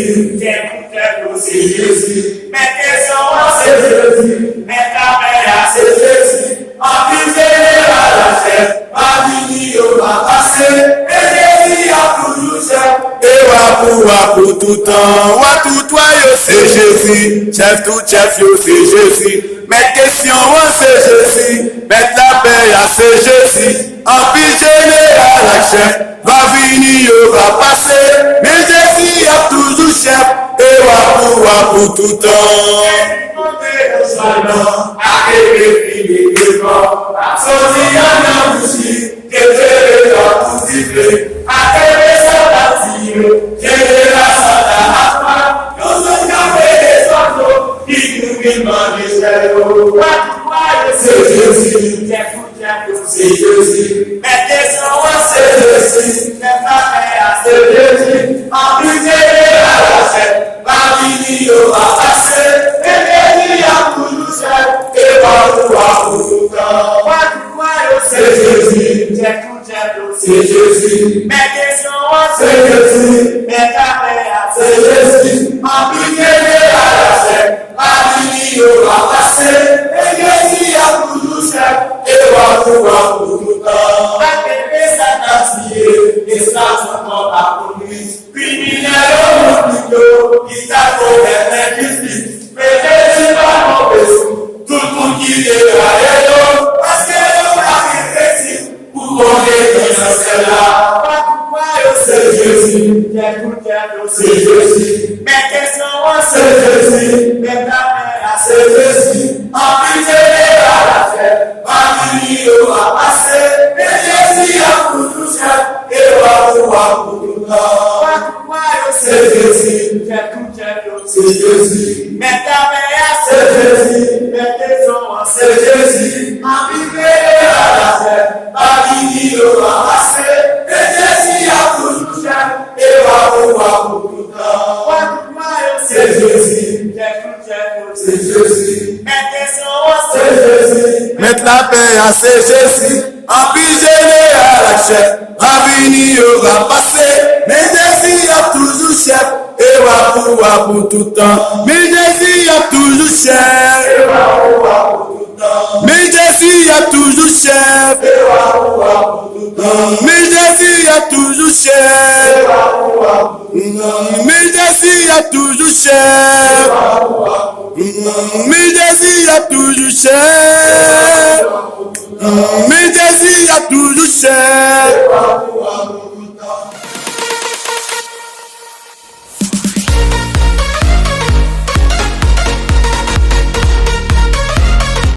Jésus. C'est Jésus. Mes questions, c'est Jésus. Mes caméras, c'est Jésus. En plus général, la chef, ma vie, on va passer. Et Jésus a toujours chef. Et pour tout temps, tout toi, c'est Jésus. Chef, tout chef, c'est Jésus. Mes questions, c'est Jésus. Mettre la paix, c'est Jésus. En plus général, la chef, va venir, va passer. Mais Jésus a toujours chef. Et pour tout temps. C'est Jésus, c'est Jésus, mes questions, c'est Jésus, mes frères, c'est Jésus, en plus général, ma vie, on va passer, et Jésus a toujours chef, et pour tout temps. C'est Jésus, c'est Jésus, mes questions, c'est Jésus, mes frères, c'est Jésus, en plus général, ma vie, on va passer, et Jésus a toujours chef, et pour tout temps. Criminel au monde, qui t'a donné justice, mais Jésus va tomber tout le monde qui est là, parce que l'on a réussi pour qu'on ait celle-là. C'est Jésus, c'est Jésus, mes questions, c'est Jésus, mes caméras, c'est Jésus, en plus général, la fête, ma vie, on va passer, mais Jésus a pour tout ça, et pour tout temps. C'est Jésus, c'est Jésus, mes caméras, c'est Jésus, mes questions, c'est Jésus, en plus général, la fête, ma vie, on va passer, mais Jésus a pour tout ça, et pour tout temps. C'est Jésus, c'est Jésus, mes questions, c'est Jésus, mettre la paix, c'est Jésus, en plus général, la chef, ma vie, on va passer, mais Jésus a toujours chef, et pour tout temps. Mais Jésus a toujours chef, et pour tout temps. Mais Jésus a toujours chef, et pour tout temps. Mais Jésus a toujours chef, mais Jésus a toujours chef, mais Jésus a toujours chef, mais Jésus a toujours chef,